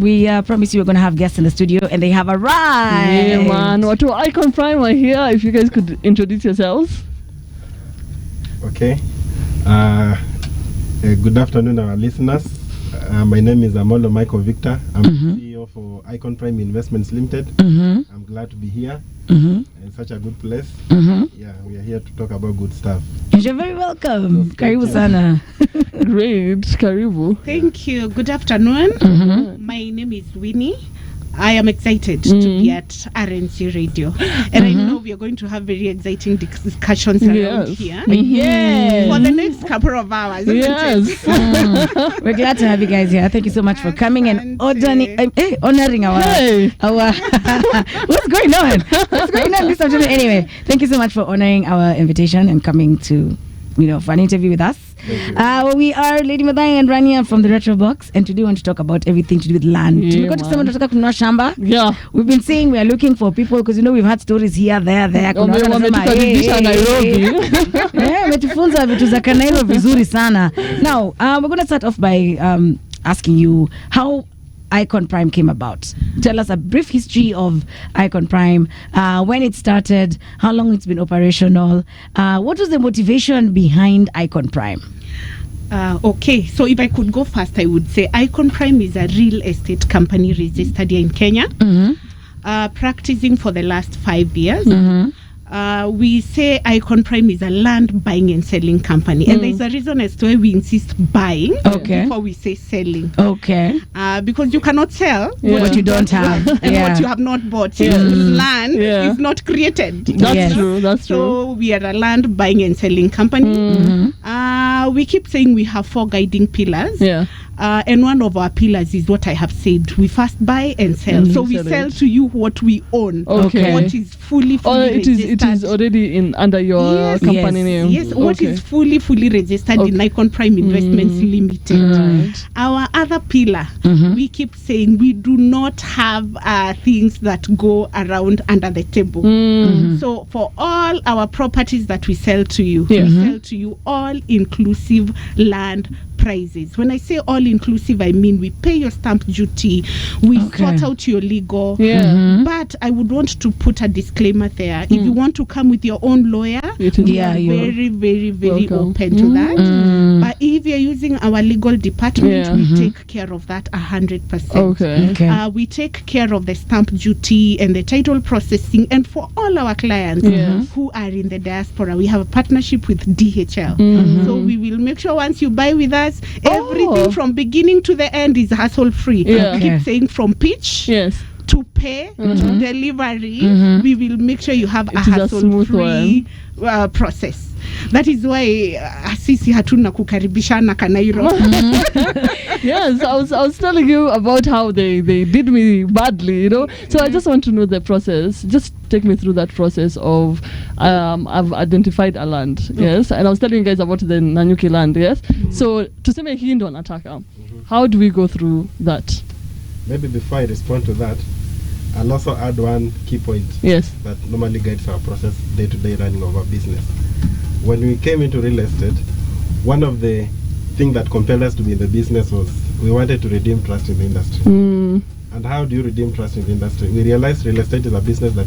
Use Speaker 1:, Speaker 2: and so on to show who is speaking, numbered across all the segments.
Speaker 1: We promised you were going to have guests in the studio, and they have arrived.
Speaker 2: Yeah, man. What to Icon Prime are here. If you guys could introduce yourselves.
Speaker 3: Okay. Good afternoon, our listeners. My name is Amollo Michael Victor. I'm CEO for Icon Prime Investments Limited. I'm glad to be here. It's such a good place. Yeah, we are here to talk about good stuff.
Speaker 1: You're very welcome. Karibu sana.
Speaker 2: Great. Karibu.
Speaker 4: Thank you. Good afternoon. My name is Winnie. I am excited to be at RNC Radio. And I know we are going to have very exciting discussions around here.
Speaker 1: Yes.
Speaker 4: For the next couple of hours.
Speaker 2: Yes.
Speaker 1: We're glad to have you guys here. Thank you so much for coming and honoring our what's going on? What's going on this afternoon? Anyway, thank you so much for honoring our invitation and coming to, for an interview with us. We are Lady Madai and Rania from the Retro Box, and today we want to talk about everything to do with land.
Speaker 2: Yeah,
Speaker 1: we got to someone to talk about shamba.
Speaker 2: Yeah.
Speaker 1: We've been saying we are looking for people because we've had stories here, there.
Speaker 2: Wametukaribisha Nairobi.
Speaker 1: Wametufunza vitu za Nairobi vizuri sana. Now, we're going to start off by asking you how Icon Prime came about. Tell us a brief history of Icon Prime, when it started, how long it's been operational, what was the motivation behind Icon Prime?
Speaker 4: Okay, so if I could go first, I would say Icon Prime is a real estate company registered here in Kenya, practicing for the last 5 years. We say Icon Prime is a land buying and selling company, and there's a reason as to why we insist buying before we say selling.
Speaker 1: Okay.
Speaker 4: Because you cannot sell
Speaker 1: what you don't have
Speaker 4: and what you have not bought. Land is not created.
Speaker 2: That's true. That's true.
Speaker 4: So we are a land buying and selling company. We keep saying we have 4 guiding pillars. And one of our pillars is what I have said. We first buy and sell. So we sell to you what we own.
Speaker 2: Okay.
Speaker 4: What is fully
Speaker 2: it is already under your company name.
Speaker 4: Yes, what is fully registered in Icon Prime Investments Limited.
Speaker 1: Right.
Speaker 4: Our other pillar, we keep saying we do not have things that go around under the table. So for all our properties that we sell to you, we sell to you all inclusive land prices. When I say all inclusive, I mean we pay your stamp duty, we sort out your legal. But I would want to put a disclaimer there. If you want to come with your own lawyer, we are very, very, very open to that. But if you're using our legal department, we take care of that 100%. We take care of the stamp duty and the title processing. And for all our clients who are in the diaspora, we have a partnership with DHL. So we will make sure once you buy with us, everything from beginning to the end is hassle free. We keep saying from pitch to pay to delivery, we will make sure you have a hassle free process. That is why sisi hatuna kukaribishana Kanairo.
Speaker 2: Yes, I was telling you about how they did me badly, So I just want to know the process. Just take me through that process of I've identified a land, yes, and I was telling you guys about the Nanyuki land, yes. So tuseme hii ndo nataka. How do we go through that?
Speaker 3: Maybe before I respond to that, I'll also add one key point that normally guides our process, day-to-day running of our business. When we came into real estate, one of the things that compelled us to be in the business was we wanted to redeem trust in the industry. And how do you redeem trust in the industry? We realized real estate is a business that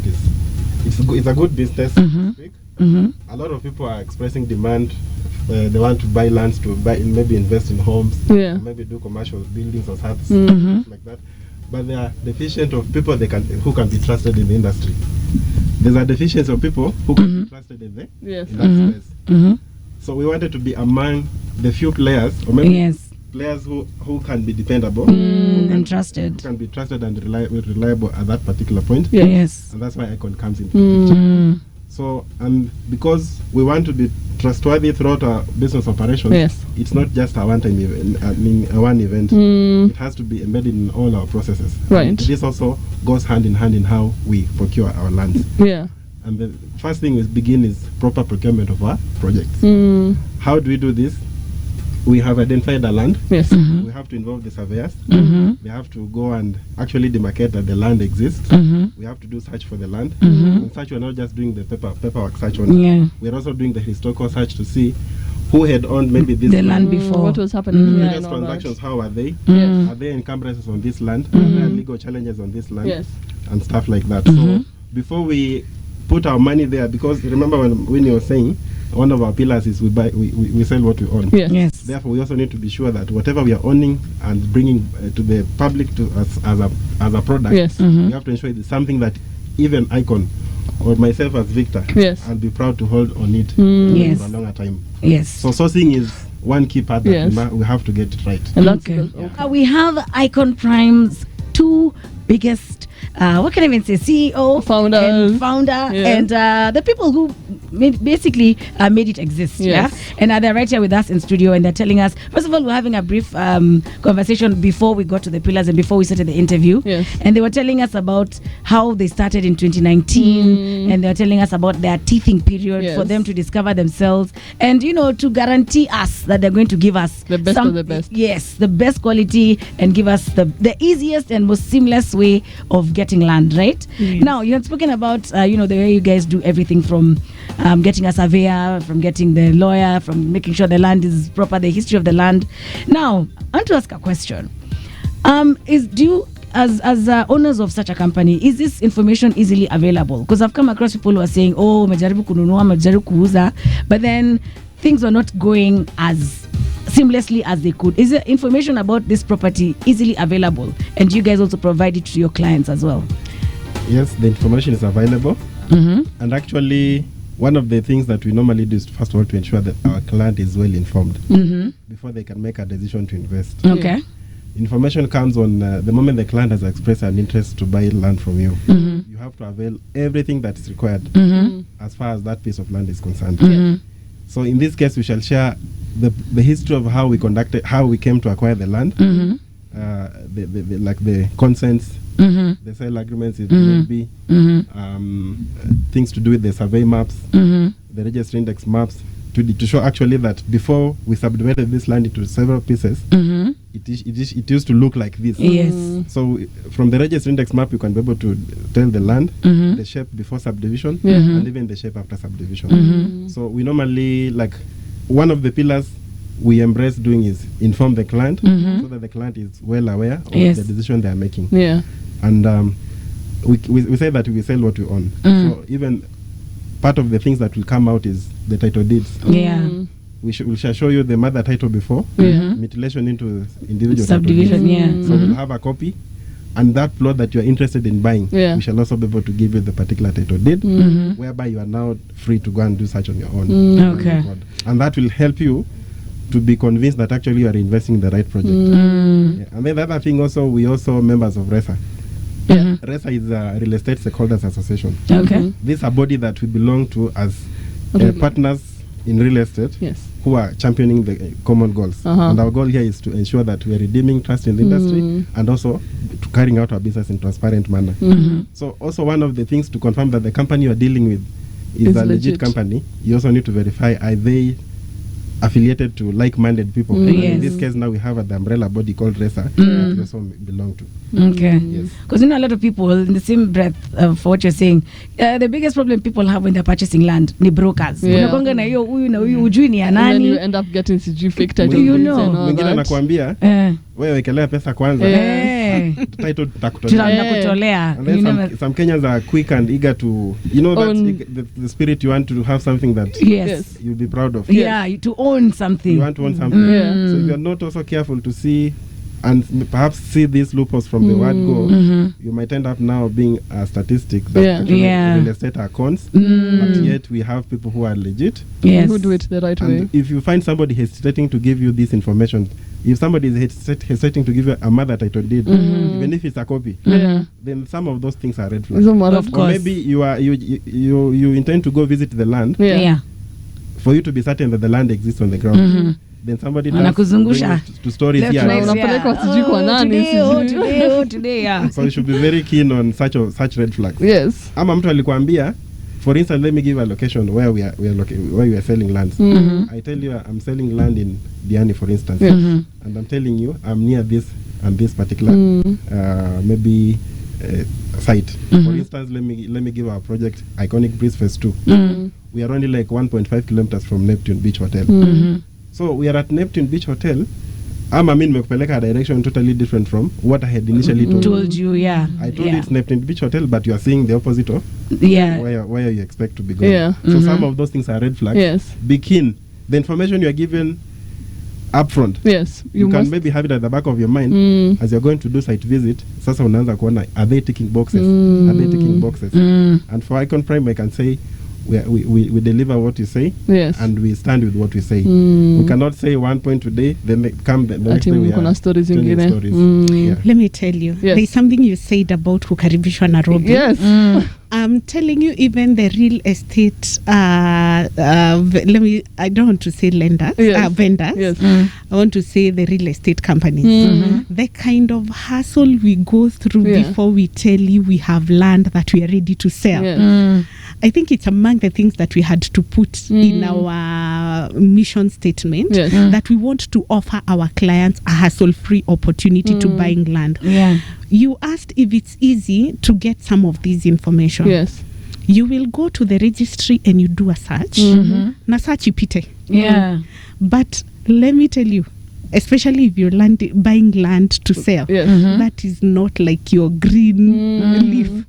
Speaker 3: it's a good business. A lot of people are expressing demand. They want to buy lands to maybe invest in homes, maybe do commercial buildings or huts, like that. But they are deficient of people who can be trusted in the industry. There's a deficiency of people who can be trusted in that space. So we wanted to be among the few players, or maybe players who can be dependable,
Speaker 1: and trusted,
Speaker 3: who can be trusted and reliable at that particular point.
Speaker 1: And
Speaker 3: that's why Icon comes into the picture. So, and because we want to be trustworthy throughout our business operations, it's not just a one-time event, one event. It has to be embedded in all our processes. And this also goes hand in hand in how we procure our lands. And the first thing we begin is proper procurement of our projects. How do we do this? We have identified the land. We have to involve the surveyors. We have to go and actually demarcate that the land exists. We have to do search for the land. And search, we're not just doing the paperwork search only. We're also doing the historical search to see who had owned maybe this
Speaker 1: the land before.
Speaker 2: What was happening here and all
Speaker 3: transactions,
Speaker 2: that.
Speaker 3: how are they?
Speaker 2: Yes.
Speaker 3: Are there encumbrances on this land? Are there legal challenges on this land?
Speaker 2: Yes.
Speaker 3: And stuff like that. So before we put our money there, because remember when you were saying, one of our pillars is we sell what we own.
Speaker 1: Yes.
Speaker 3: Therefore, we also need to be sure that whatever we are owning and bringing to the public as a product, we have to ensure it is something that even Icon or myself as Victor, I'll be proud to hold on it for a longer time.
Speaker 1: Yes.
Speaker 3: So sourcing is one key part that we have to get it right.
Speaker 2: And that's
Speaker 1: we have Icon Prime's two biggest what can I even say, CEO, founder, and the people who basically made it exist. And they're right here with us in studio, and they're telling us, first of all, we're having a brief conversation before we got to the pillars and before we started the interview, and they were telling us about how they started in 2019, and they were telling us about their teething period for them to discover themselves, and to guarantee us that they're going to give us
Speaker 2: the best of the best.
Speaker 1: Yes, the best quality, and give us the easiest and most seamless way of getting land, right? Now, you had spoken about the way you guys do everything from getting a surveyor, from getting the lawyer, from making sure the land is proper, the history of the land. Now, I want to ask a question. As owners of such a company, is this information easily available? Because I've come across people who are saying, majaribu kununua, majaribu kuuza, but then things were not going as seamlessly as they could. Is there information about this property easily available? And do you guys also provide it to your clients as well?
Speaker 3: Yes, the information is available. And actually, one of the things that we normally do is, first of all, to ensure that our client is well informed before they can make a decision to invest.
Speaker 1: Okay.
Speaker 3: Information comes on the moment the client has expressed an interest to buy land from you. You have to avail everything that is required as far as that piece of land is concerned. So in this case, we shall share the history of how we came to acquire the land, the consents, the sale agreements, it will be things to do with the survey maps, the registry index maps, to show actually that before we subdivided this land into several pieces, it used to look like this. So from the registry index map, you can be able to tell the land, the shape before subdivision, and even the shape after subdivision. So we normally, like, one of the pillars we embrace doing is inform the client so that the client is well aware of the decision they are making. And we say that we sell what we own. So even part of the things that will come out is the title deeds. We shall show you the mother title before, mutilation into individual
Speaker 1: subdivision.
Speaker 3: So we'll have a copy, and that plot that you are interested in buying, we shall also be able to give you the particular title deed, whereby you are now free to go and do search on your own. And that will help you to be convinced that actually you are investing in the right project. And then the other thing also, we also members of RESA. RESA is a Real Estate Stakeholders Association. This is a body that we belong to as partners in real estate who are championing the common goals. And our goal here is to ensure that we are redeeming trust in the industry and also to carrying out our business in transparent manner. So also one of the things to confirm that the company you are dealing with is a legit company, you also need to verify, are they affiliated to like-minded people? In this case now we have the umbrella body called RESA that we also belong to.
Speaker 1: Because a lot of people, in the same breath for what you're saying, the biggest problem people have when they're purchasing land ni brokers.
Speaker 2: And then you end up getting fake title deeds and all that.
Speaker 3: Nakwambia wewe wekelea pesa kwanza, title tutakutolea. And then some Kenyans are quick and eager to, that the spirit, you want to have something that you'll be proud of.
Speaker 1: To own something.
Speaker 3: You want to own something. So if you're not also careful to see and perhaps see these loopholes from the word go, you might end up now being a statistic that real estate are cons, but yet we have people who are legit,
Speaker 2: who do it the right way.
Speaker 3: If you find somebody hesitating to give you this information, if somebody is hesitating to give you a mother title deed, even if it's a copy, then some of those things are red flags. Or maybe you intend to go visit the land, for you to be certain that the land exists on the ground. Then somebody does to stories here.
Speaker 1: Today.
Speaker 3: So you should be very keen on such red flags. Ama mtu alikwambia, for instance, let me give a location where we are selling lands. I tell you I'm selling land in Diani, for instance, and I'm telling you I'm near this and this particular maybe site. For instance, let me give our project Iconic Breeze Phase 2. We are only like 1.5 kilometers from Neptune Beach Hotel. So we are at Neptune Beach Hotel. Mekupeleka a direction totally different from what I had initially told
Speaker 1: you. Yeah,
Speaker 3: I told you it's Neptune Beach Hotel, but you are seeing the opposite of where you expect to be going.
Speaker 2: Yeah.
Speaker 3: So some of those things are red flags.
Speaker 2: Yes.
Speaker 3: Be keen. The information you are given upfront.
Speaker 2: Yes.
Speaker 3: You can maybe have it at the back of your mind as you're going to do site visit. Sasa unaanza kuona, are they ticking boxes? Are they ticking boxes? And for Icon Prime, I can say we deliver what you say, and we stand with what we say. We cannot say one point today, then come the next day we are
Speaker 2: stories.
Speaker 3: Yeah.
Speaker 4: Let me tell you, there's something you said about kukaribishwa Nairobi.
Speaker 2: Yes.
Speaker 4: I'm telling you, even the real estate, I don't want to say lenders, vendors. Yes. I want to say the real estate companies. The kind of hassle we go through before we tell you we have land that we are ready to sell. I think it's among the things that we had to put in our mission statement, that we want to offer our clients a hassle-free opportunity to buying land.
Speaker 1: Yeah.
Speaker 4: You asked if it's easy to get some of this information.
Speaker 2: Yes.
Speaker 4: You will go to the registry and you do a search. Na search ipite.
Speaker 1: Yeah.
Speaker 4: But let me tell you, especially if you're buying land to sell, that is not like your green leaf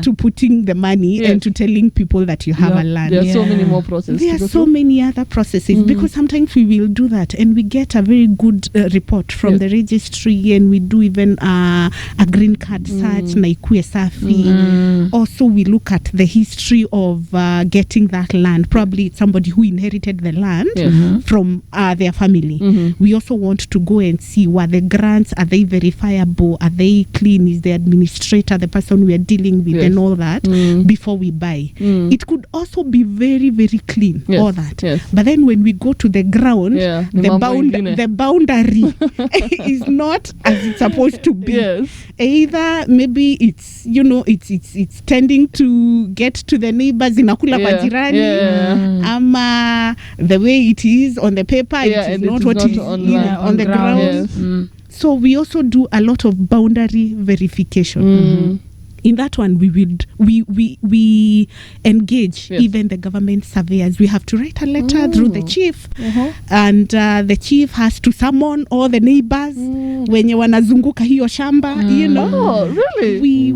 Speaker 4: to putting the money and to telling people that you have a land.
Speaker 2: There are so many more processes.
Speaker 4: There are so many other processes because sometimes we will do that and we get a very good report from the registry, and we do even a green card search, na ikue safi. Also, we look at the history of getting that land. Probably it's somebody who inherited the land from their family. We also want to go and see what the grants, are they verifiable, are they clean, is the administrator the person we are dealing with, and all that before we buy. It could also be very, very clean, all that. But then when we go to the ground, the boundary is not as it's supposed to be. Either maybe it's it's tending to get to the neighbors inakula kwa jirani, ama the way it is on the paper, it is not what it is on the ground. So we also do a lot of boundary verification. In that one, we engage even the government surveyors. We have to write a letter through the chief, and the chief has to summon all the neighbors wenye wanazunguka hiyo shamba.
Speaker 2: Oh, really?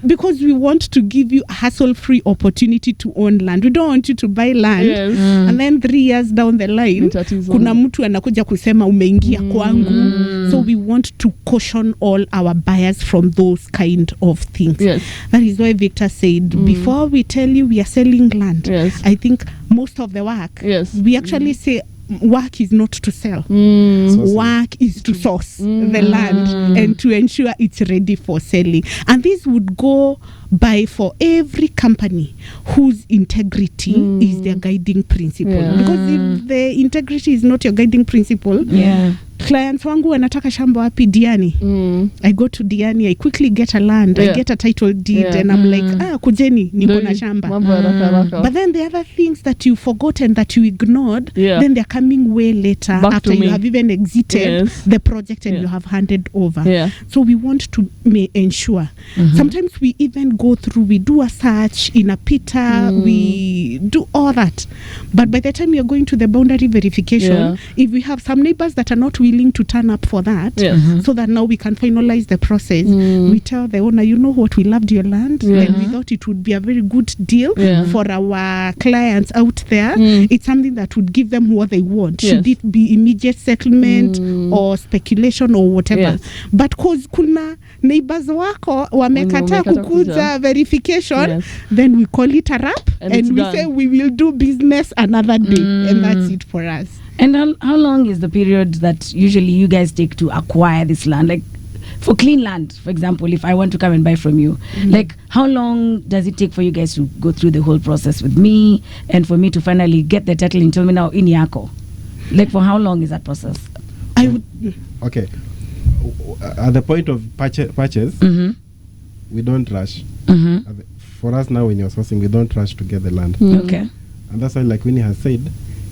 Speaker 4: Because we want to give you a hassle-free opportunity to own land. We don't want you to buy land and then 3 years down the line kuna mtu anakuja kusema umeingia kwangu. So we want to caution all our buyers from those kind of things. That is why Victor said, before we tell you we are selling land, I think most of the work, we actually say work is not to sell. Work is to source the land and to ensure it's ready for selling. And this would go by for every company whose integrity is their guiding principle. Because if the integrity is not your guiding principle, clients wangu wanataka shamba wapi? Diani. I go to Diani, I quickly get a land, I get a title deed, and I'm like, kujeni, niko na shamba. But then the other things that you forgot and that you ignored, then they're coming way later after you have even exited the project and you have handed over. So we want to ensure. Sometimes we even go through, we do a search in a PITA, we do all that. But by the time you're going to the boundary verification, if we have some neighbors that are not willing to turn up for that, so that now we can finalize the process, we tell the owner, you know what, we loved your land and we thought it would be a very good deal for our clients out there. It's something that would give them what they want. Should it be immediate settlement or speculation or whatever. But cause kuna neighbors wako wamekata kukuza verification, then we call it a wrap and we say we will do business another day, and that's it for us.
Speaker 1: And how long is the period that usually you guys take to acquire this land? Like for clean land, for example, if I want to come and buy from you, like how long does it take for you guys to go through the whole process with me and for me to finally get the title and tell me now in yako? Like for how long is that process?
Speaker 3: Okay. At the point of purchase, we don't rush. For us now, when you're sourcing, we don't rush to get the land.
Speaker 1: Okay.
Speaker 3: And that's why, like Winnie has said,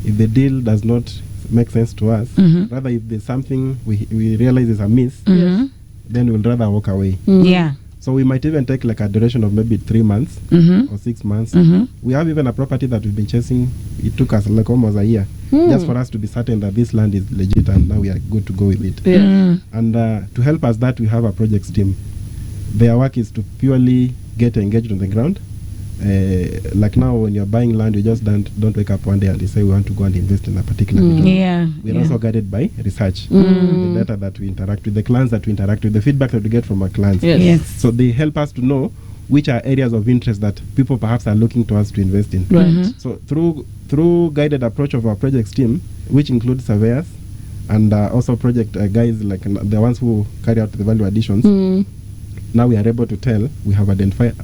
Speaker 3: if the deal does not make sense to us, rather if there's something we realize is a miss, then we'll rather walk away. So we might even take like a duration of maybe 3 months or 6 months. We have even a property that we've been chasing. It took us like almost a year just for us to be certain that this land is legit, and now we are good to go with it. And to help us that, we have a projects team. Their work is to purely get engaged on the ground. Like now, when you're buying land, you just don't wake up one day and you say we want to go and invest in a particular region. We're also guided by research, the data that we interact with, the clients that we interact with, the feedback that we get from our clients. So they help us to know which are areas of interest that people perhaps are looking to us to invest in. So through guided approach of our projects team, which includes surveyors and also project guys like the ones who carry out the value additions, now we are able to tell we have identified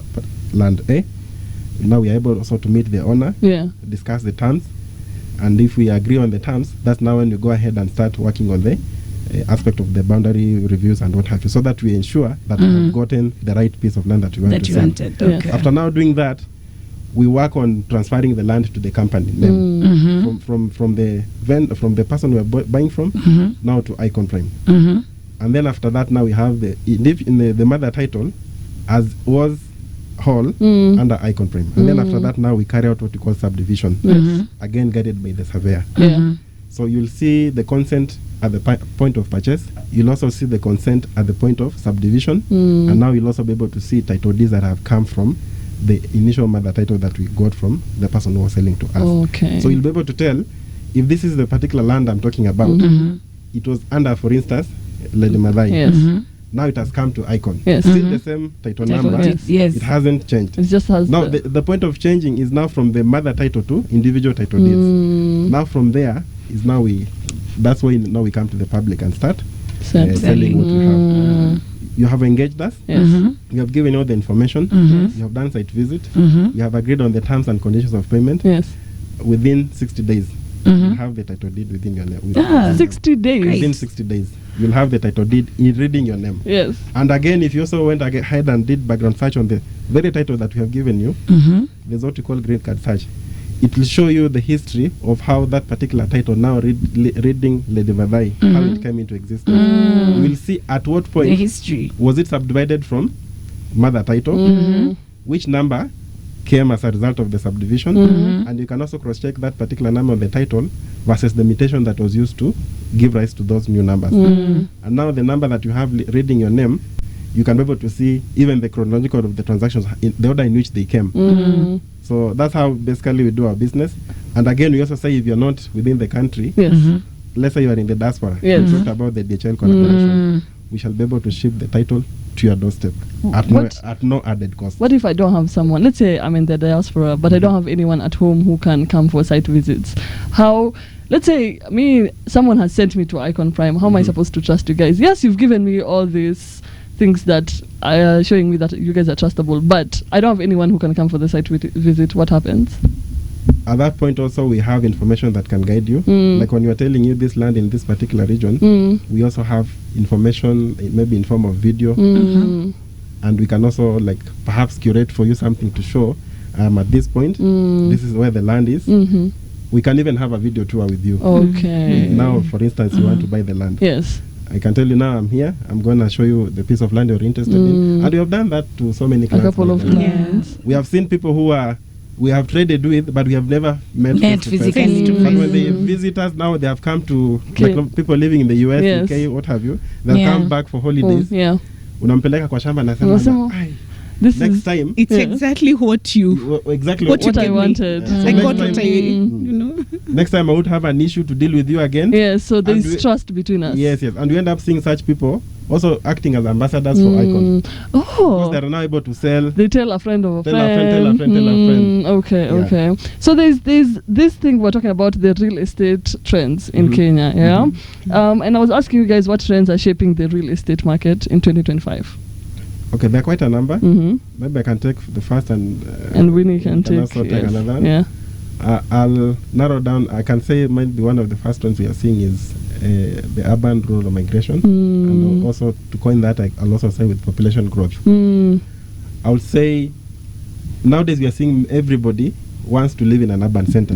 Speaker 3: land A. Now we are able also to meet the owner, discuss the terms, and if we agree on the terms, that's now when you go ahead and start working on the aspect of the boundary reviews and what have you, so that we ensure that we have gotten the right piece of land that we want to sell. After now doing that, we work on transferring the land to the company name from the person we are buying from now to Icon Prime. And then after that, now we have the mother title as was whole under Icon Prime. And then after that, now we carry out what we call subdivision, again guided by the surveyor. So you'll see the consent at the point of purchase. You'll also see the consent at the point of subdivision. And now you'll also be able to see title deeds that have come from the initial mother title that we got from the person who was selling to us. So you'll be able to tell if this is the particular land I'm talking about. It was under, for instance, Lady Madai. Now it has come to Icon. Still the same title number. It hasn't changed.
Speaker 2: It just has
Speaker 3: now the point of changing is now from the mother title to individual title deeds. Now from there is that's why now we come to the public and start selling what we have. You have engaged us. You have given all the information. You have done site visit. You have agreed on the terms and conditions of payment. Within 60 days, you have the title deed within your name.
Speaker 2: 60 days.
Speaker 3: Within 60 days, you'll have the title deed in reading your name. And again, if you also went ahead and did background search on the very title that we have given you, there's what we call green card search. It will show you the history of how that particular title, now reading Lady Vadai, how it came into existence. You will see at what point
Speaker 1: the history
Speaker 3: was it subdivided from mother title, which number came as a result of the subdivision, and you can also cross-check that particular number on the title versus the mutation that was used to give rise to those new numbers. And now the number that you have reading your name, you can be able to see even the chronological of the transactions, in the order in which they came. So that's how basically we do our business. And again, we also say if you're not within the country, let's say you are in the diaspora, we talked about the DHL collaboration, we shall be able to ship the title to your doorstep at no added cost.
Speaker 2: What if I don't have someone? Let's say I'm in the diaspora, but I don't have anyone at home who can come for site visits. Let's say someone has sent me to Icon Prime. How am I supposed to trust you guys? Yes, you've given me all these things that are showing me that you guys are trustable, but I don't have anyone who can come for the site visit. What happens?
Speaker 3: At that point also, we have information that can guide you. Like when we are telling you this land in this particular region, we also have information, maybe in form of video, and we can also like perhaps curate for you something to show at this point, this is where the land is. We can even have a video tour with you. Now, for instance, you want to buy the land. I can tell you now I'm here. I'm going to show you the piece of land you're interested in. And we have done that to so many clients.
Speaker 2: A couple of clients.
Speaker 3: We have seen people who we have traded with, but we have never met
Speaker 1: physically.
Speaker 3: But when they visit us now, they have come to, like people living in the US, UK, what have you. They've come back for holidays. Unampeleka kwa shamba nasema next time
Speaker 4: it's exactly what
Speaker 2: I wanted.
Speaker 4: I got what you know.
Speaker 3: Next time I would have an issue to deal with you again.
Speaker 2: So there is trust between us.
Speaker 3: Yes, and we end up seeing such people also acting as ambassadors for Icon. Because they are now able to sell.
Speaker 2: They tell a friend of a friend.
Speaker 3: Tell a friend.
Speaker 2: Okay. So there's this thing we're talking about, the real estate trends in Kenya. And I was asking you guys what trends are shaping the real estate market in 2025.
Speaker 3: Okay, there are quite a number. Maybe I can take the first and
Speaker 2: Winnie can take
Speaker 3: another. I'll narrow down. I can say maybe one of the first ones we are seeing is the urban rural migration, and also to coin that, I'll also say with population growth. I would say nowadays we are seeing everybody wants to live in an urban center.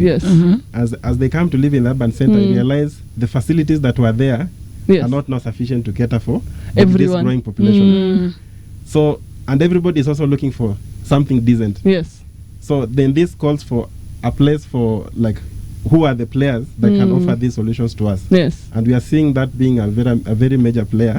Speaker 3: As they come to live in an urban center, you realize the facilities that were there are not sufficient to cater for everyone. This growing population. So and everybody is also looking for something decent.
Speaker 2: Yes.
Speaker 3: So then this calls for a place for like who are the players that can offer these solutions to us.
Speaker 2: Yes.
Speaker 3: And we are seeing that being a very major player,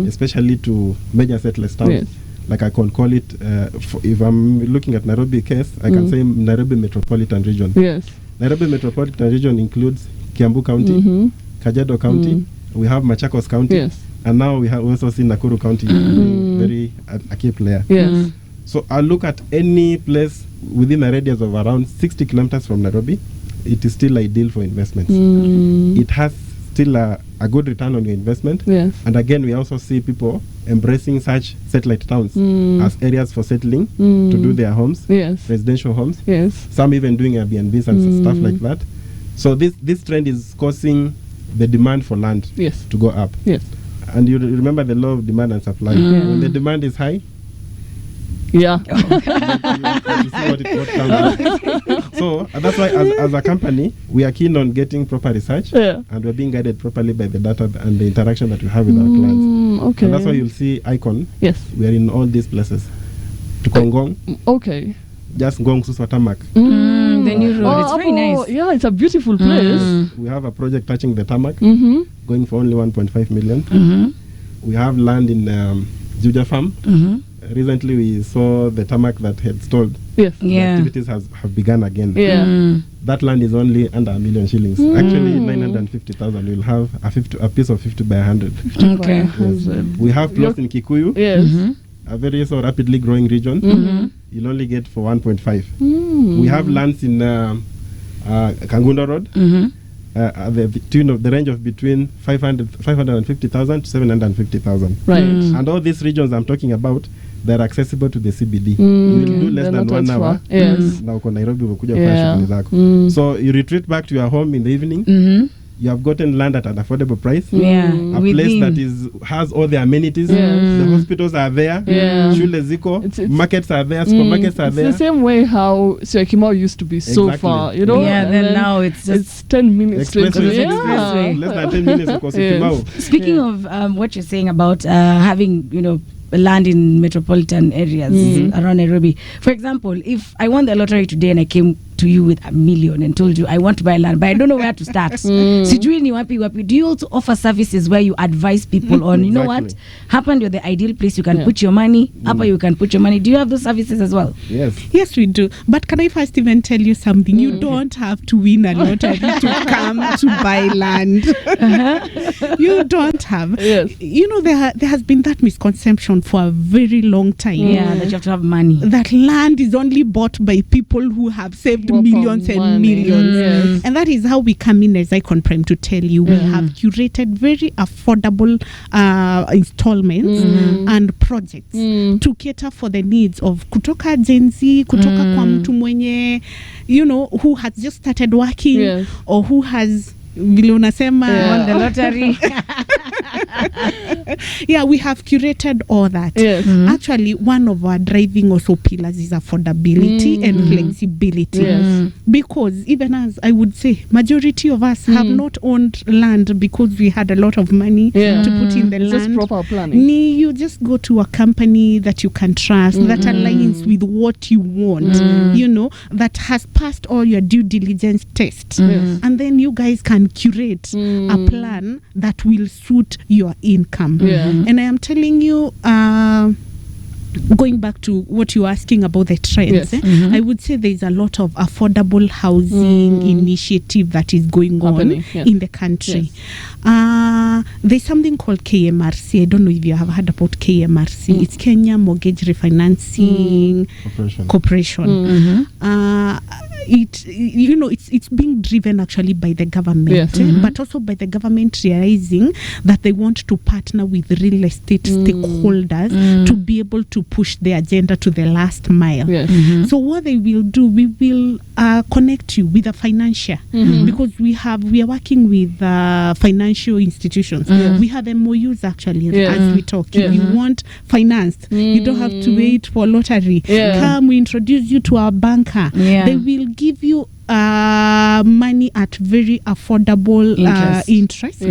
Speaker 3: especially to major settlers towns.
Speaker 2: Yes.
Speaker 3: Like I can call it, if I'm looking at Nairobi case, I can say Nairobi Metropolitan Region.
Speaker 2: Yes.
Speaker 3: Nairobi Metropolitan Region includes Kiambu County, Kajiado County, we have Machakos County,
Speaker 2: yes.
Speaker 3: and now we have also seen Nakuru County being very a key player.
Speaker 2: Yes.
Speaker 3: So I look at any place within a radius of around 60 kilometers from Nairobi, it is still ideal for investments. It has still a good return on your investment.
Speaker 2: Yes.
Speaker 3: And again, we also see people embracing such satellite towns as areas for settling to do their homes,
Speaker 2: yes.
Speaker 3: residential homes.
Speaker 2: Yes.
Speaker 3: Some even doing Airbnbs and stuff like that. So this trend is causing the demand for land
Speaker 2: yes.
Speaker 3: to go up.
Speaker 2: Yes.
Speaker 3: And you remember the law of demand and supply. When the demand is high,
Speaker 2: yeah.
Speaker 3: you see what comes. So that's why as a company, we are keen on getting proper research, and we're being guided properly by the data and the interaction that we have with our clients.
Speaker 2: Okay.
Speaker 3: And that's why you'll see Icon.
Speaker 2: Yes.
Speaker 3: We are in all these places. To Kongong.
Speaker 2: Okay.
Speaker 3: Just Ngong Suswa Tamak.
Speaker 1: The new road. It's very nice.
Speaker 2: Yeah, it's a beautiful place.
Speaker 3: We have a project touching the tarmac, going for only 1.5 million. We have land in Juja Farm. Recently, we saw the tarmac that had stalled.
Speaker 2: Yes.
Speaker 3: The activities have begun again.
Speaker 2: Yeah.
Speaker 3: That land is only under $1 million shillings. Actually, 950,000. We'll have a piece of 50 by 100.
Speaker 2: 50 by 100.
Speaker 3: Yes. We have plots in Kikuyu.
Speaker 2: Yes.
Speaker 3: A very so rapidly growing region. You'll only get for 1.5. We have lands in Kangunda Road. The range of between 550,000 to 750,000.
Speaker 2: Right.
Speaker 3: And all these regions I'm talking about, they're accessible to the CBD. You will do less than 1 hour.
Speaker 2: Yes.
Speaker 3: Now Nairobi ukuja kufanya shughuli zako. So you retreat back to your home in the evening. You have gotten land at an affordable price. A place that has all the amenities. The hospitals are there. Shule ziko. Markets are there. Supermarkets are there.
Speaker 2: It's the same way how Syokimau used to be so far, you know.
Speaker 1: Yeah, then now it's
Speaker 2: 10 minutes.
Speaker 3: Expressway. Less than 10 minutes because Syokimau.
Speaker 1: Speaking of what you're saying about having, land in metropolitan areas around Nairobi. For example, if I won the lottery today and I came to you with $1 million and told you I want to buy land, but I don't know where to start. Sijui ni wapi. Do you also offer services where you advise people on, you know what, happened, you're the ideal place, you can put your money, Upper you can put your money. Do you have those services as well?
Speaker 4: Yes, we do. But can I first even tell you something? You don't have to win a lottery to come to buy land. You don't have.
Speaker 2: Yes.
Speaker 4: There has been that misconception for a very long time.
Speaker 1: That you have to have money.
Speaker 4: That land is only bought by people who have saved millions and millions.
Speaker 2: Yes.
Speaker 4: And that is how we come in as Icon Prime to tell you we have curated very affordable installments and projects to cater for the needs of kutoka Gen Z, kutoka kwa mtu mwenye, who has just started working or who has vile unasema
Speaker 1: on the lottery.
Speaker 4: We have curated all that.
Speaker 2: Yes.
Speaker 4: Actually, one of our driving also pillars is affordability and flexibility. Because even as I would say, majority of us have not owned land because we had a lot of money to put in the land.
Speaker 2: Just proper planning.
Speaker 4: You just go to a company that you can trust, that aligns with what you want, that has passed all your due diligence tests. And then you guys can curate a plan that will suit your income. And I am telling you, going back to what you're asking about the trends, I would say there's a lot of affordable housing initiative that is going on in the country. There's something called KMRC. I don't know if you have heard about KMRC. It's Kenya Mortgage Refinancing Corporation. It's being driven actually by the government, but also by the government realizing that they want to partner with real estate stakeholders to be able to push the agenda to the last mile. So what they will do, we will connect you with a financier because we are working with financial institutions. We have MOUs actually as we talk. If you want financed, you don't have to wait for lottery. Come, we introduce you to our banker. They will give you money at very affordable interest.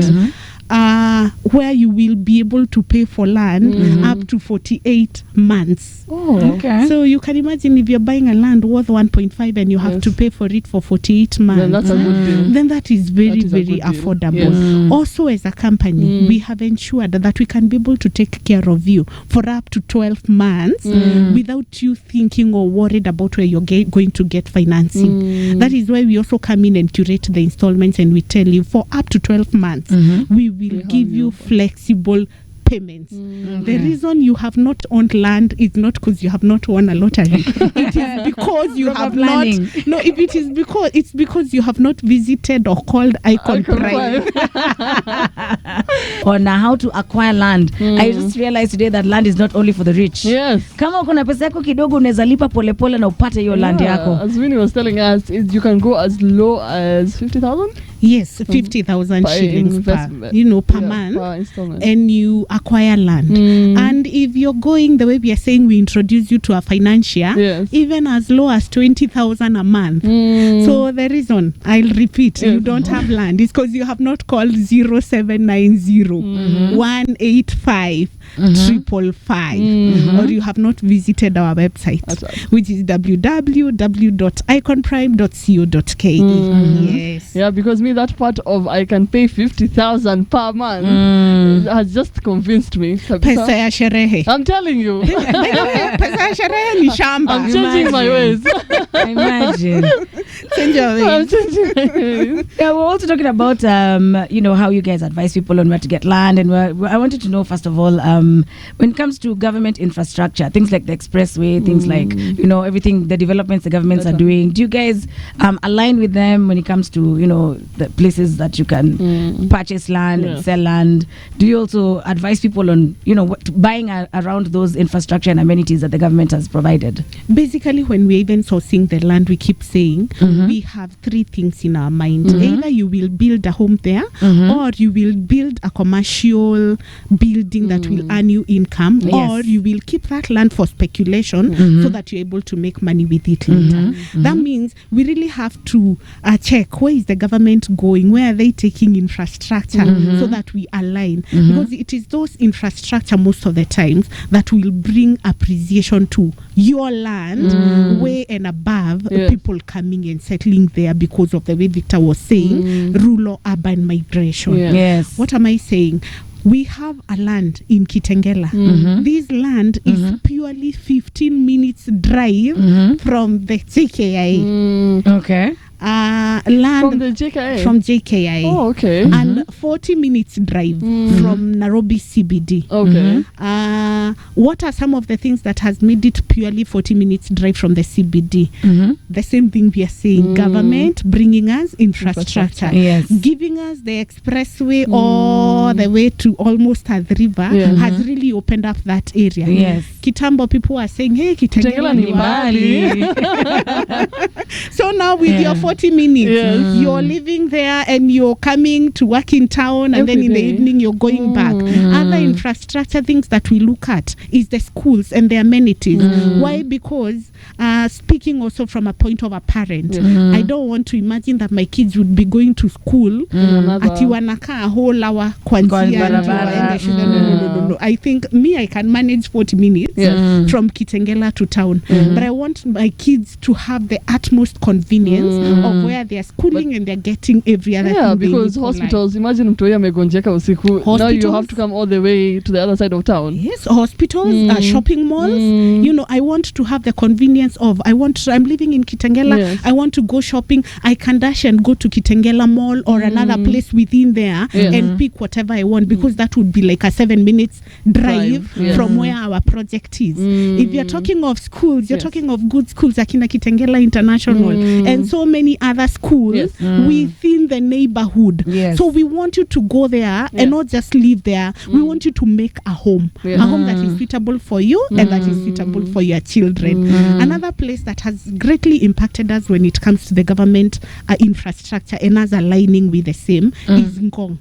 Speaker 4: where you will be able to pay for land up to 48 months.
Speaker 1: Okay.
Speaker 4: So you can imagine if you're buying a land worth 1.5 and you have to pay for it for 48 months.
Speaker 2: Then that's a good deal.
Speaker 4: Then that is very affordable.
Speaker 2: Yes.
Speaker 4: Also, as a company, we have ensured that we can be able to take care of you for up to 12 months without you thinking or worried about where you're going to get financing. That is why we also come in and curate the installments, and we tell you for up to 12 months, we will give you flexible payments. The reason you have not owned land is not because you have not won a lottery. It is because you have not. No, if it is because it's because you have not visited or called Icon Prime.
Speaker 1: On how to acquire land. I just realized today that land is not only for the rich.
Speaker 2: Yes.
Speaker 1: Kama uko na pesa yako kidogo unaweza lipa polepole na upate hiyo land yako.
Speaker 2: As Winnie was telling us, you can go as low as 50,000.
Speaker 4: Yes, 50,000 shillings per month, and you acquire land. And if you're going the way we are saying, we introduce you to a financier, even as low as 20,000 a month. So the reason, I'll repeat, you don't have land is because you have not called 0790 185 555, or you have not visited our website, which is www.iconprime.co.ke. Yes.
Speaker 2: Yeah, because that part of I can pay 50,000 per month has just convinced me.
Speaker 4: Pesa ya sherehe.
Speaker 2: I'm telling you.
Speaker 4: Pesa ya sherehe ni shamba.
Speaker 2: I'm changing my ways.
Speaker 1: Imagine.
Speaker 4: Change your ways.
Speaker 2: I'm changing my ways.
Speaker 1: Yeah, we're also talking about how you guys advise people on where to get land, and I wanted to know first of all, when it comes to government infrastructure, things like the expressway, things like everything, the developments the governments are doing. Do you guys align with them when it comes to the places that you can purchase land and sell land? Do you also advise people on buying around those infrastructure and amenities that the government has provided?
Speaker 4: Basically, when we're even sourcing the land, we keep saying we have three things in our mind. Either you will build a home there, or you will build a commercial building that will earn you income, or you will keep that land for speculation so that you're able to make money with it later. That means we really have to check where is the government going, where are they taking infrastructure, so that we align, because it is those infrastructure most of the times that will bring appreciation to your land way and above people coming and settling there, because of the way Victor was saying, rural urban migration.
Speaker 1: Yes.
Speaker 4: What am I saying? We have a land in Kitengela. This land is purely 15 minutes drive from the JKIA.
Speaker 1: Okay.
Speaker 4: Land
Speaker 2: from the JKIA?
Speaker 4: From JKIA.
Speaker 2: Oh, okay.
Speaker 4: And 40 minutes drive from Nairobi CBD.
Speaker 2: Okay.
Speaker 4: What are some of the things that has made it purely 40 minutes drive from the CBD? The same thing we are saying. Government bringing us infrastructure.
Speaker 1: Yes.
Speaker 4: Giving us the expressway all the way to almost at the river has really opened up that area.
Speaker 1: Yes.
Speaker 4: Kitambo, people are saying, hey, Kitengela ni mbali. So now with your 40 minutes, you're living there and you're coming to work in town, and then in the evening you're going back. Other infrastructure things that we look at is the schools and the amenities. Why? Because speaking also from a point of a parent, I don't want to imagine that my kids would be going to school ati wanakaa a whole hour kwanzia waende shule. No. I think I can manage 40 minutes from Kitengela to town, but I want my kids to have the utmost convenience of where they are schooling and they're getting every other thing.
Speaker 2: Because hospitals, imagine mtu amegonjeka usiku, now you have to come all the way to the other side of town.
Speaker 4: Yes, hospitals, shopping malls. I want to have the convenience of, I'm living in Kitengela, I want to go shopping, I can dash and go to Kitengela Mall or another place within there and pick whatever I want, because that would be like a 7 minutes drive from where our project is. If you're talking of schools, you're talking of good schools, Akina Kitengela International and so many other schools within the neighborhood. So we want you to go there and not just live there. We want you to make a home that is suitable for you and that is suitable for your children. Another place that has greatly impacted us when it comes to the government infrastructure and us aligning with the same is Ngong.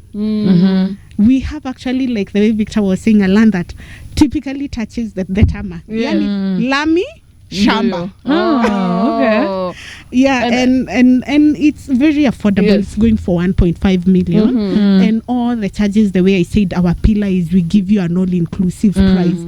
Speaker 4: We have actually, like the way Victor was saying, a land that typically touches the tarmac. Yani, Lami, Shamba.
Speaker 1: Okay.
Speaker 4: Yeah, and it's very affordable.
Speaker 2: Yes.
Speaker 4: It's going for 1.5 million. And all the charges, the way I said, our pillar is we give you an all-inclusive price.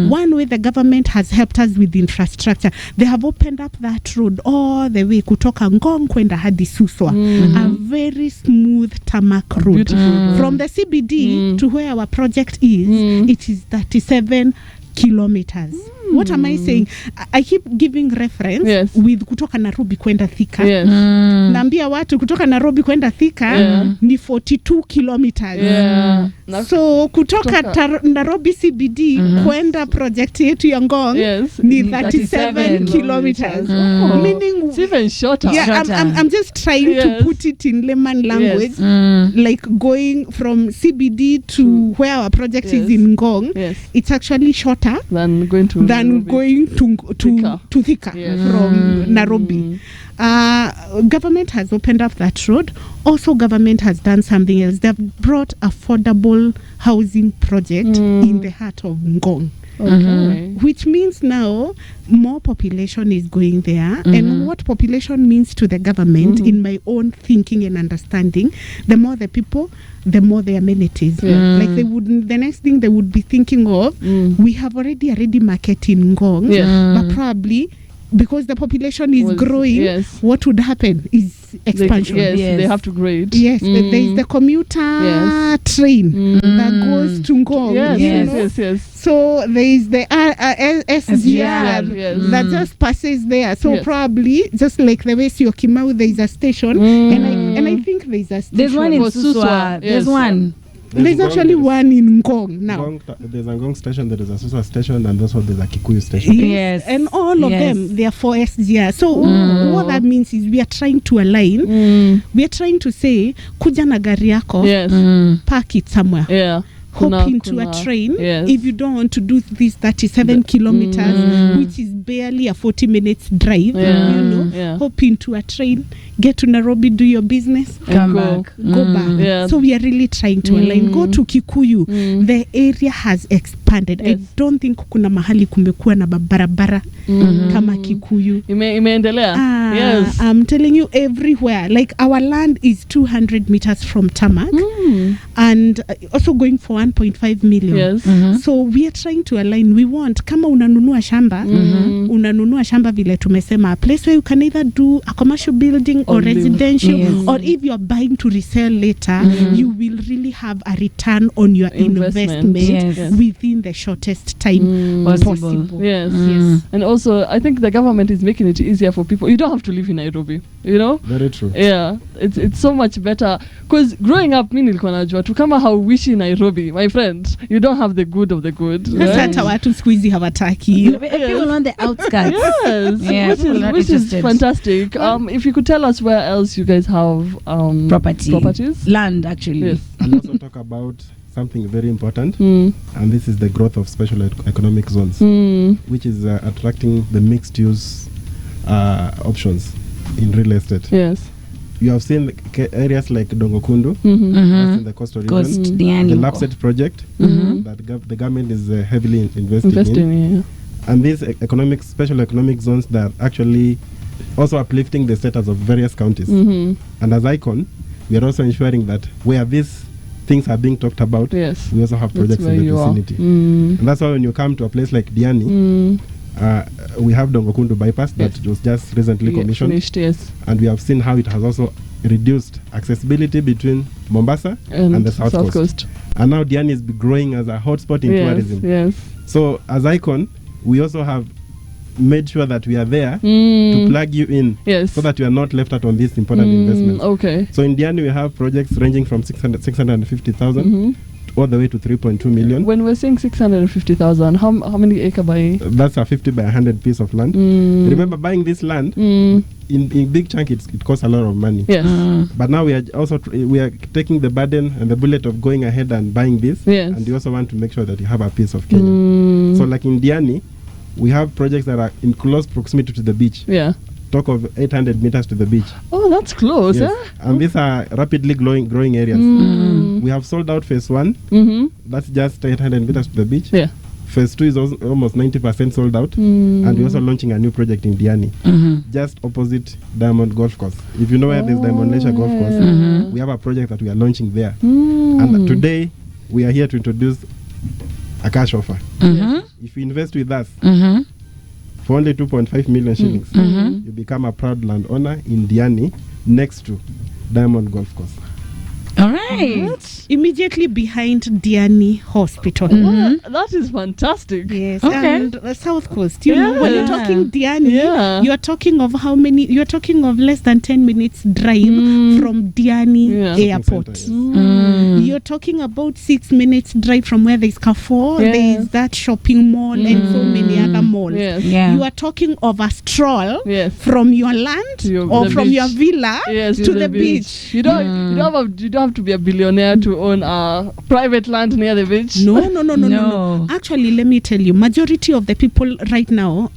Speaker 4: One way the government has helped us with the infrastructure, they have opened up that road all the way kutoka Ngong kwenda hadi Suswa. A very smooth tarmac road. From the CBD to where our project is, it is 37 kilometers. What am I saying? I keep giving reference with kutoka Nairobi kwenda Thika. Naambia watu kutoka Nairobi kwenda Thika ni 42 kilometers. So kutoka Nairobi CBD kwenda project yetu ya Ngong ni 37 kilometers. Meaning
Speaker 2: it's even shorter.
Speaker 4: Yeah, I'm just trying to put it in layman language. Like going from CBD to where our project is in Ngong, it's actually shorter
Speaker 2: than going to
Speaker 4: Thika from Nairobi. Government has opened up that road. Also, government has done something else. They've brought affordable housing project in the heart of Ngong. Which means now more population is going there. And what population means to the government, in my own thinking and understanding, the more the people, the more the amenities. Like the next thing they would be thinking of, we have already a ready market in Ngong, but probably because the population is growing, what would happen is expansion.
Speaker 2: They have to grade.
Speaker 4: There is the commuter train that goes to Ngong. So there is the SGR that just passes there. So probably just like the way Syokimau, there is a station, and I think there is a station.
Speaker 1: There's one in Suswa. There's one.
Speaker 4: There's actually one in Ngong now.
Speaker 3: There's a Ngong station, there is a Suswa station, and also there's a Kikuyu station.
Speaker 4: Yes. And all of them, they are for SGR. So what that means is we are trying to align. We are trying to say, kuja na gari yako, park it somewhere. Hop into a train if you don't want to do this 37 kilometers, which is barely a 40 minutes drive. Hop into a train, get to Nairobi, do your business,
Speaker 1: come back,
Speaker 4: go back. So we are really trying to align. Go to Kikuyu, the area has expanded. I don't think kuna mahali kumekuwa na barabara kama Kikuyu.
Speaker 2: Imeendelea.
Speaker 4: I'm telling you, everywhere. Like our land is 200 meters from tarmac, and also going for 1.5 million. So we are trying to align. We want, kama unanunua shamba vile tumesema, a place where you can either do a commercial building or residential, or if you're buying to resell later, you will really have a return on your investment within the shortest time possible.
Speaker 2: And also, I think the government is making it easier for people. You don't have to live in Nairobi, you know?
Speaker 3: Very true.
Speaker 2: Yeah, it's so much better. Because growing up, mimi nilikuwa najua tu kama hauishi Nairobi, my friend, you don't have the good of the good.
Speaker 4: Hata watu siku hizi hawataki.
Speaker 1: People on the outskirts.
Speaker 2: Which is fantastic. If you could tell us where else you guys have properties?
Speaker 1: Land, actually.
Speaker 3: And also talk about something very important, and this is the growth of special economic zones, which is attracting the mixed use options in real estate. You have seen areas like Dongokundu, that's in the coastal region, the Lapset project that the government is heavily investing in. And these special economic zones that are actually also uplifting the status of various counties. And as ICON, we are also ensuring that where these things are being talked about, we also have projects in the vicinity. And that's why when you come to a place like Diani, we have Dongokundu bypass that was just recently commissioned, and we have seen how it has also reduced accessibility between Mombasa and the south coast. And now Diani is growing as a hotspot in tourism. So as ICON, we also have made sure that we are there to plug you in, so that you are not left out on these important investments. So in Diani we have projects ranging from 650,000 all the way to 3.2 million.
Speaker 2: When we're saying 650,000, how many acre by?
Speaker 3: That's a 50 by 100 piece of land. Remember, buying this land in big chunk, it costs a lot of money. But now we are also we are taking the burden and the bullet of going ahead and buying this, and we also want to make sure that you have a piece of Kenya. So like in Diani, we have projects that are in close proximity to the beach. Talk of 800 meters to the beach.
Speaker 2: Oh, that's close.
Speaker 3: And these are rapidly growing areas. We have sold out phase 1. That's just 800 meters to the beach. phase 2 is almost 90% sold out, and we're also launching a new project in Diani, just opposite Diamond Golf Course. If you know where there's Diamond Leisure Golf Course, we have a project that we are launching there. And today, we are here to introduce a cash offer. If you invest with us for only 2.5 million shillings, you become a proud landowner in Diani next to Diamond Golf Course.
Speaker 1: All right.
Speaker 4: Immediately behind Diani Hospital.
Speaker 2: That is fantastic.
Speaker 4: Yes.
Speaker 1: Okay.
Speaker 4: And South Coast. You know, when you're talking Diani, you're talking of how many? You're talking of less than 10 minutes drive from Diani Airport. You're talking about 6 minutes drive from where there's Carrefour, there's that shopping mall, and so many other malls. You are talking of a stroll from your land or from your villa to the beach.
Speaker 2: You don't have to be a billionaire to own a private land near the beach.
Speaker 4: No. Actually, let me tell you, majority of the people right now,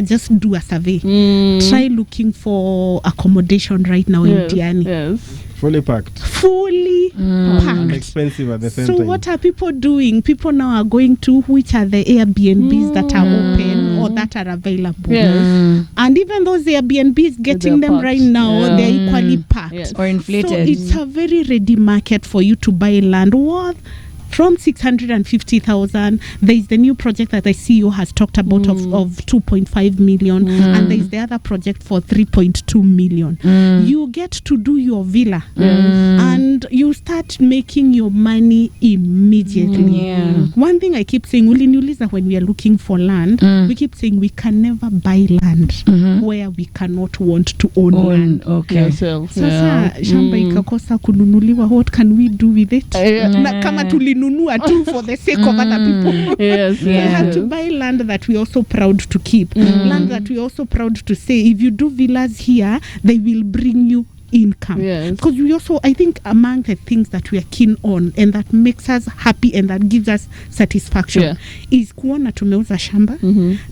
Speaker 4: just do a survey. Try looking for accommodation right now in Diani.
Speaker 3: Fully packed.
Speaker 4: And
Speaker 3: expensive at the same
Speaker 4: time.
Speaker 3: time.
Speaker 4: So what are people doing? People now are going to which are the Airbnbs that are open or that are available. And even those Airbnbs, getting them right now, they're equally packed.
Speaker 1: Or inflated.
Speaker 4: So it's a very ready market for you to buy land worth from 650,000. There is the new project that the CEO has talked about of 2.5 million, and there is the other project for 3.2 million. You get to do your villa, and you start making your money immediately. One thing I keep saying, uliniuliza, when we are looking for land, we keep saying we can never buy land where we cannot want to own land. Sasa shamba ikakosa kununuliwa, what can we do with it? Na kama tulinunua tu for the sake of other people. We have to buy land that we're also proud to keep. Land that we're also proud to say, if you do villas here, they will bring you income. Because we also, I think among the things that we are keen on and that makes us happy and that gives us satisfaction is kuona tumeuza shamba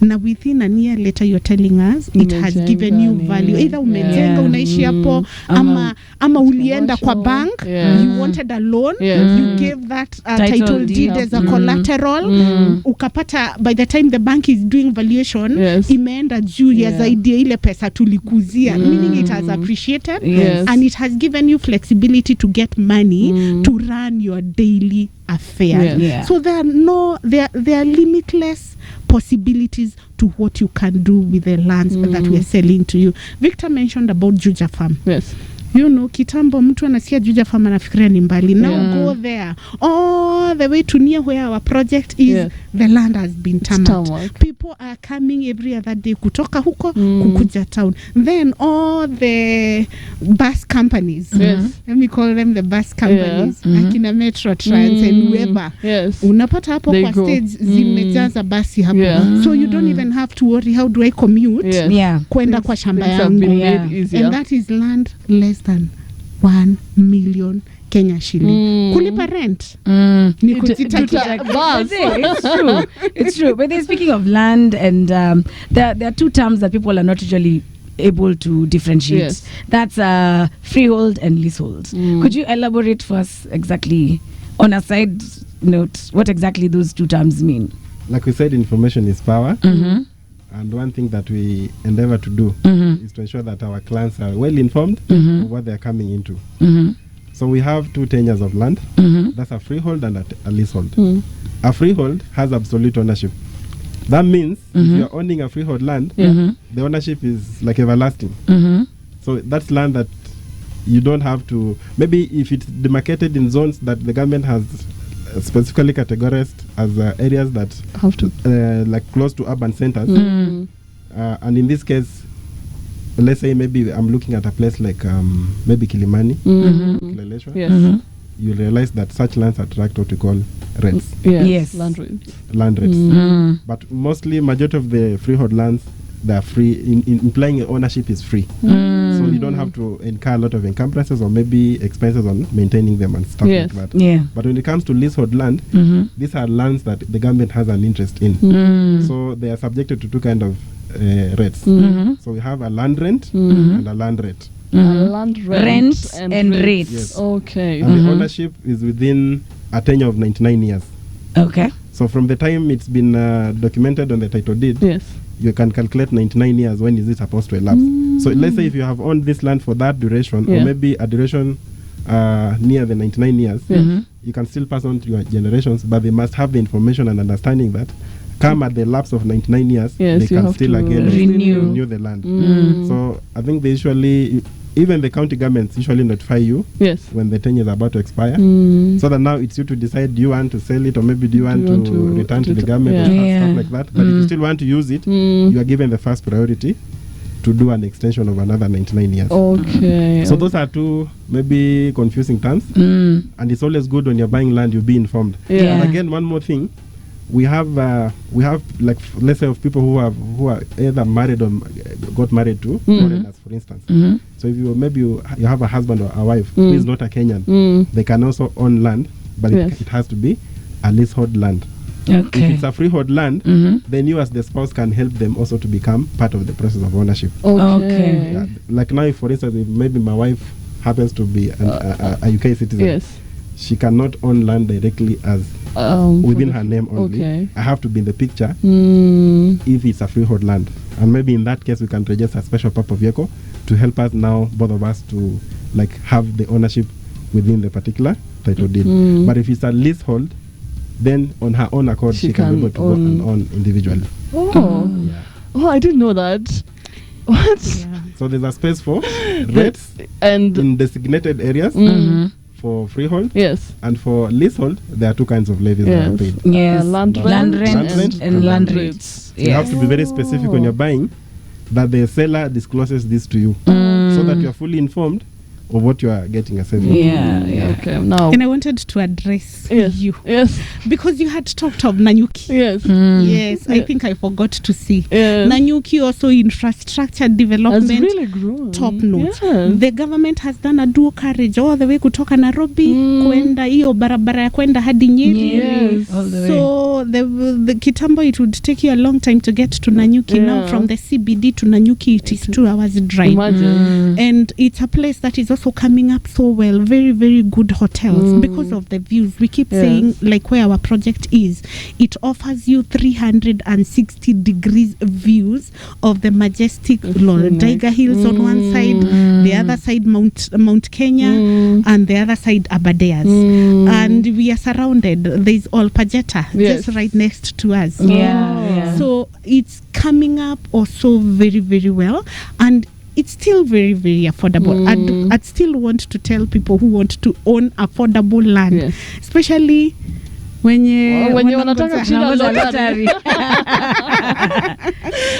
Speaker 4: na within a year later you're telling us it has given you value. Either umejenga unaishi hapo ama ulienda kwa bank, you wanted a loan, you gave that title deed as a collateral, ukapata by the time the bank is doing valuation imeenda juu ya zaidi ya ile pesa tulikuzia, meaning it has appreciated. And it has given you flexibility to get money to run your daily affairs. So there are limitless possibilities to what you can do with the lands that we are selling to you. Victor mentioned about Juja Farm. You know, kitambo mtu anasikia Juja Farm anafikiria ni mbali. Now go there. All the way to near where our project is, the land has been tarmacked. People are coming every other day kutoka huko kukuja town. Then all the bus companies, let me call them the bus companies, akina Metro Trans and whoever, unapata hapo kwa stage zimejaza basi hapo. So you don't even have to worry, how do I commute kwenda kwa shamba yangu. And that is land less than 1 million Kenya shilling. Kulipa rent.
Speaker 1: It's true. But speaking of land, and there are two terms that people are not usually able to differentiate. That's freehold and leasehold. Could you elaborate for us exactly, on a side note, what exactly those two terms mean?
Speaker 3: Like we said, information is power. And one thing that we endeavor to do is to ensure that our clients are well informed of what they're coming into. So we have two tenures of land. That's a freehold and a leasehold. A freehold has absolute ownership. That means if you're owning a freehold land, the ownership is like everlasting. So that's land that you don't have to, maybe if it's demarcated in zones that the government has specifically categorized as areas that
Speaker 2: have to
Speaker 3: like close to urban centers, and in this case, let's say maybe I'm looking at a place like maybe Kilimani, Kileleshwa, you realize that such lands attract what we call rents. Land rates. But mostly majority of the freehold lands, they are free, implying ownership is free. So you don't have to incur a lot of encumbrances or maybe expenses on maintaining them and stuff like that. But when it comes to leasehold land, these are lands that the government has an interest in. So they are subjected to two kind of rates. So we have a land rent and a land rate.
Speaker 2: Land
Speaker 1: rent and rates.
Speaker 2: Okay.
Speaker 3: And the ownership is within a tenure of 99 years.
Speaker 1: Okay.
Speaker 3: So from the time it's been documented on the title deed, you can calculate 99 years when is it supposed to elapse. So let's say if you have owned this land for that duration, or maybe a duration near the 99 years, you can still pass on to your generations, but they must have the information and understanding that come at the lapse of 99 years, they can still again renew the land. So I think they usually, even the county governments usually notify you when the 10 years are about to expire, so that now it's you to decide, do you want to sell it, or maybe do you want to return to the government, or stuff like that. But if you still want to use it, you are given the first priority to do an extension of another 99 years.
Speaker 2: Okay.
Speaker 3: So those are two maybe confusing terms, and it's always good when you're buying land, you be informed. And again, one more thing, we have like, let's say, of people who are either married or got married to foreigners, for instance. So if you have a husband or a wife who is not a Kenyan, they can also own land, but it has to be a leasehold land. If it's a freehold land, then you as the spouse can help them also to become part of the process of ownership.
Speaker 2: Okay.
Speaker 3: Like now, if, for instance, if maybe my wife happens to be a UK citizen, she cannot own land directly as within her name only. I have to be in the picture if it's a freehold land. And maybe in that case, we can register a special purpose vehicle to help us now, both of us, to like have the ownership within the particular title deed. But if it's a leasehold, then on her own accord, she can be able to go and own individually.
Speaker 2: Oh, I didn't know that. What?
Speaker 3: So there's a space for rates
Speaker 2: and
Speaker 3: in designated areas. For freehold, and for leasehold, there are two kinds of levies that are paid.
Speaker 2: Land rent and land rates.
Speaker 3: So you have to be very specific when you're buying, that the seller discloses this to you, so that you are fully informed of what you are getting yourself into.
Speaker 2: Okay. Now,
Speaker 4: and I wanted to address you. Because you had talked of Nanyuki.
Speaker 2: Yes.
Speaker 4: I think I forgot to see. Nanyuki also infrastructure development.
Speaker 2: Has really grown.
Speaker 4: Top notch. The government has done a dual carriage all the way kutoka Nairobi kwenda hiyo barabara ya kwenda hadi Nyeri. So the Kitambo, it would take you a long time to get to Nanyuki. Now from the CBD to Nanyuki, it is 2 hours drive.
Speaker 2: Imagine.
Speaker 4: And it's a place that is also coming up so well. Very, very good hotels because of the views. We keep saying, like where our project is, it offers you 360 degrees views of the majestic Daiga Hills on one side, the other side Mount Kenya, and the other side Aberdares. And we are surrounded. There's Olpajeta just right next to us. So it's coming up also very, very well. And it's still very, very affordable. I'd still want to tell people who want to own affordable land, especially when you wanataka kushinda lottery.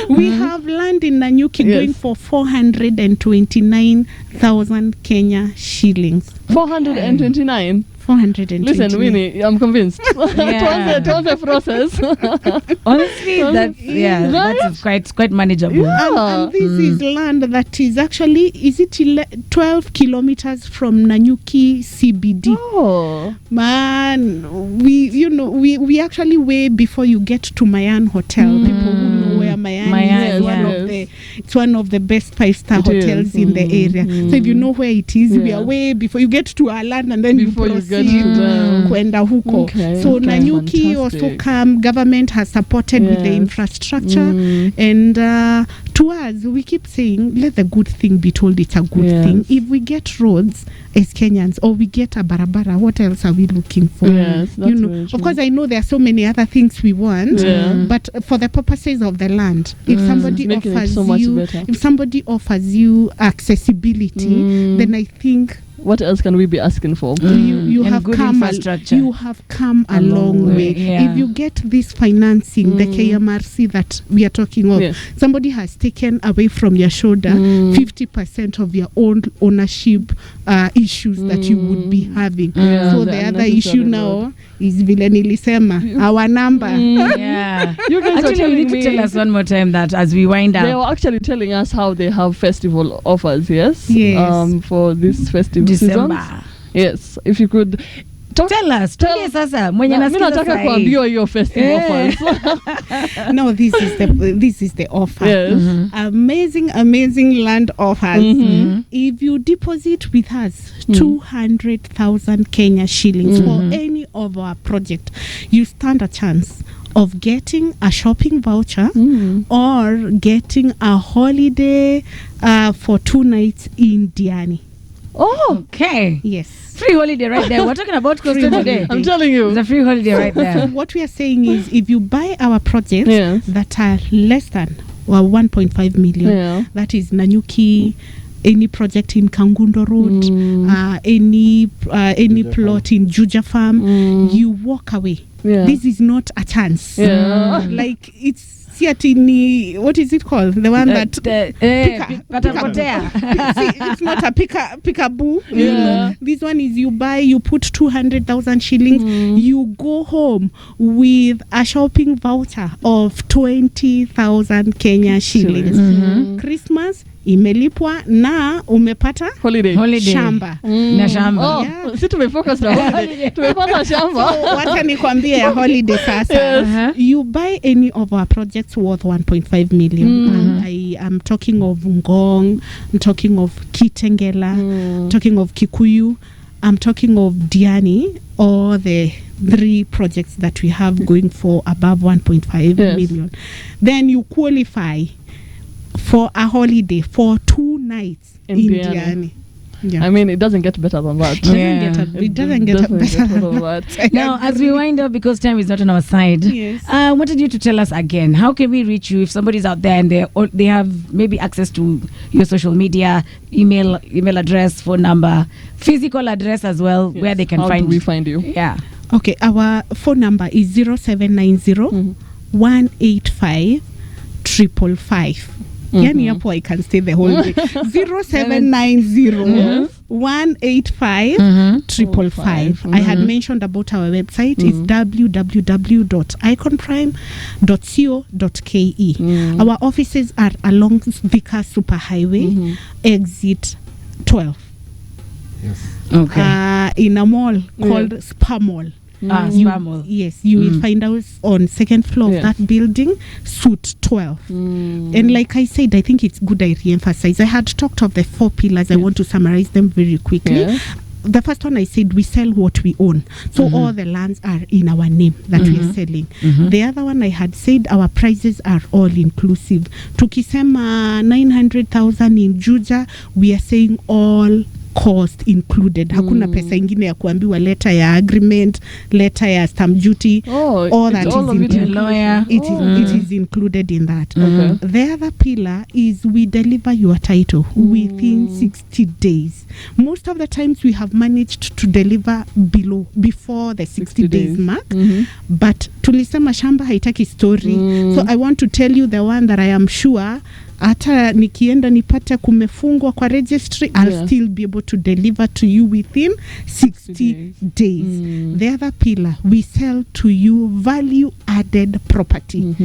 Speaker 4: We have land in Nanyuki going for 429,000 Kenya shillings.
Speaker 2: 429.
Speaker 4: 420.
Speaker 2: Listen, Winnie, I'm convinced. It was a process.
Speaker 1: Honestly, that's quite manageable.
Speaker 4: And this is land that is actually, 12 kilometers from Nanyuki CBD.
Speaker 2: Oh.
Speaker 4: Man, we actually way before you get to Mayan Hotel. People who know where Mayan is. It's one of the best 5-star hotels in the area. So if you know where it is, we are way before you get to our land, and then
Speaker 2: before
Speaker 4: you proceed kwenda huko. So Nanyuki also government has supported with the infrastructure, and to us, we keep saying, let the good thing be told it's a good thing. If we get roads as Kenyans, or we get a barabara, what else are we looking for? Of course, I know there are so many other things we want, but for the purposes of the land, if somebody offers you accessibility, then I think,
Speaker 2: what else can we be asking for?
Speaker 4: You have come a long way. If you get this financing, the KMRC that we are talking of, somebody has taken away from your shoulder 50% of your own ownership issues that you would be having. So the other issue now is vile nilisema, our number.
Speaker 2: You guys
Speaker 1: actually need to tell us one more time that as we wind up.
Speaker 2: They were actually telling us how they have festival offers,
Speaker 4: yes.
Speaker 2: For this festival
Speaker 1: December.
Speaker 2: season. Yes, if you could
Speaker 1: Tell us. Tuambie sasa mwenye nasikiza sasa. Mimi nataka
Speaker 2: kuambiwa hiyo festive offers.
Speaker 4: No, this is the offer.
Speaker 2: Yes.
Speaker 4: Amazing land offers. If you deposit with us 200,000 Kenya shillings for any of our project, you stand a chance of getting a shopping voucher or getting a holiday for 2 nights in Diani.
Speaker 1: Oh, okay.
Speaker 4: Yes.
Speaker 1: Free holiday right there. We're talking about Coastal today.
Speaker 2: I'm telling you.
Speaker 1: It's a free holiday right there.
Speaker 4: So what we are saying is if you buy our projects that are less than 1.5 million, that is Nanyuki, any project in Kangundo Road, any plot in Juja Farm, you walk away. This is not a chance. Like it's what is it called? The one that it's not a peekaboo. This one is you put 200,000 shillings, you go home with a shopping voucher of 20,000 Kenya shillings. Christmas imelipwa na umepata
Speaker 2: holiday.
Speaker 4: Shamba
Speaker 1: na shamba.
Speaker 2: Si tumefocus na holiday. Tumepata shamba.
Speaker 4: So wacha nikwambie ya holiday sasa. You buy any of our projects worth 1.5 million. And I am talking of Ngong, I'm talking of Kitengela, talking of Kikuyu, I'm talking of Diani, or the 3 projects that we have going for above 1.5 million. Then you qualify for a holiday for 2 nights in Diani.
Speaker 2: I mean, it doesn't get better than that.
Speaker 4: It doesn't get better than that.
Speaker 1: Now, as we wind up, because time is not on our side, I wanted you to tell us again, how can we reach you if somebody's out there and they have maybe access to your social media, email address, phone number, physical address as well, where they can find you?
Speaker 2: How do we find you?
Speaker 1: Yeah.
Speaker 4: Okay, our phone number is 0790 185 555. Yani hapo I can stay the whole day. 0790 185 555. I had mentioned about our website. It's www.iconprime.co.ke. Our offices are along Vika Superhighway, exit 12.
Speaker 3: Yes.
Speaker 1: Okay.
Speaker 4: In a mall called Spa Mall. Yes, you will find us on 2nd floor of that building, suite 12. And like I said, I think it's good I re-emphasize. I had talked of the 4 pillars. I want to summarize them very quickly. The first one I said, we sell what we own. So all the lands are in our name that we are selling. The other one I had said, our prices are all inclusive. Tukisema 900,000 in Juja, we are saying all cost included. Hakuna pesa ingine ya kuambiwa letter ya agreement, letter ya stamp duty. All that is included. It is included in that. The other pillar is we deliver your title within 60 days. Most of the times we have managed to deliver before the 60 days mark. But tulisema shamba haitaki story. So I want to tell you the one that I am sure hata nikienda nipate kumefungwa kwa registry, I'll still be able to deliver to you within 60 days. The other pillar, we sell to you value added property.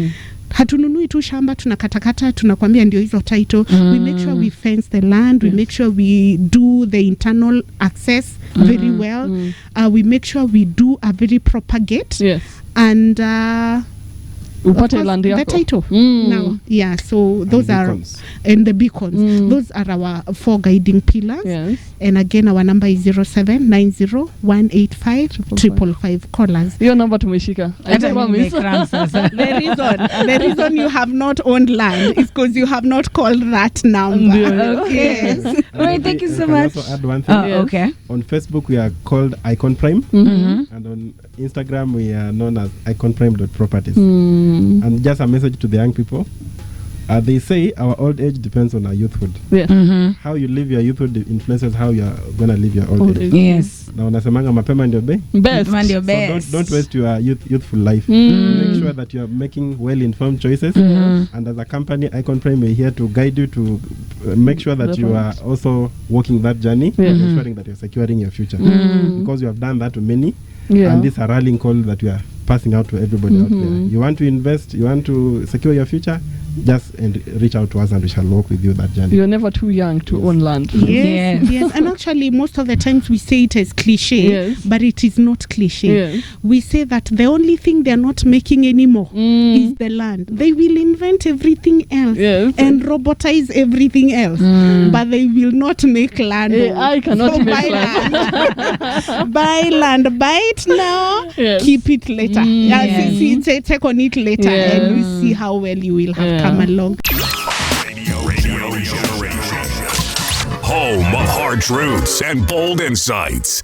Speaker 4: Hatununui tu shamba tunakatakata tunakwambia ndio hizo title. We make sure we fence the land, we make sure we do the internal access very well. We make sure we do a very proper gate. And the title now, so those are and the beacons. Those are our 4 guiding pillars. And again, our number is 0790 185 555. Call us.
Speaker 2: Your number tumeshika. I promise.
Speaker 4: The reason you have not owned land is because you have not called that number.
Speaker 1: Yes. All right, thank you so much.
Speaker 3: Also add one thing.
Speaker 1: Okay.
Speaker 3: On Facebook we are called Icon Prime, and on Instagram we are known as iconprime.properties. And just a message to the young people. They say our old age depends on our youthhood. How you live your youthhood influences how you are going to live your old age.
Speaker 1: Yes.
Speaker 3: Na unasemanga mapema ndio
Speaker 2: best.
Speaker 3: So don't waste your youthful life. Make sure that you are making well-informed choices. And as a company, Icon Prime, we're here to guide you to make sure that you are also walking that journey, ensuring that you're securing your future. Because you have done that to many. And this is a rallying call that we are passing out to everybody out there. You want to invest, you want to secure your future, just reach out to us and we shall walk with you that journey.
Speaker 2: You're never too young to own land.
Speaker 4: Yes. And actually, most of the times we say it as cliche, but it is not cliche. We say that the only thing they're not making anymore is the land. They will invent everything else and robotize everything else, but they will not make land.
Speaker 2: I cannot make land.
Speaker 4: Buy land, buy it now, keep it later. Take on it later, and we see how well you will have come along.
Speaker 5: Radio Generation. Home of hard truths and bold insights.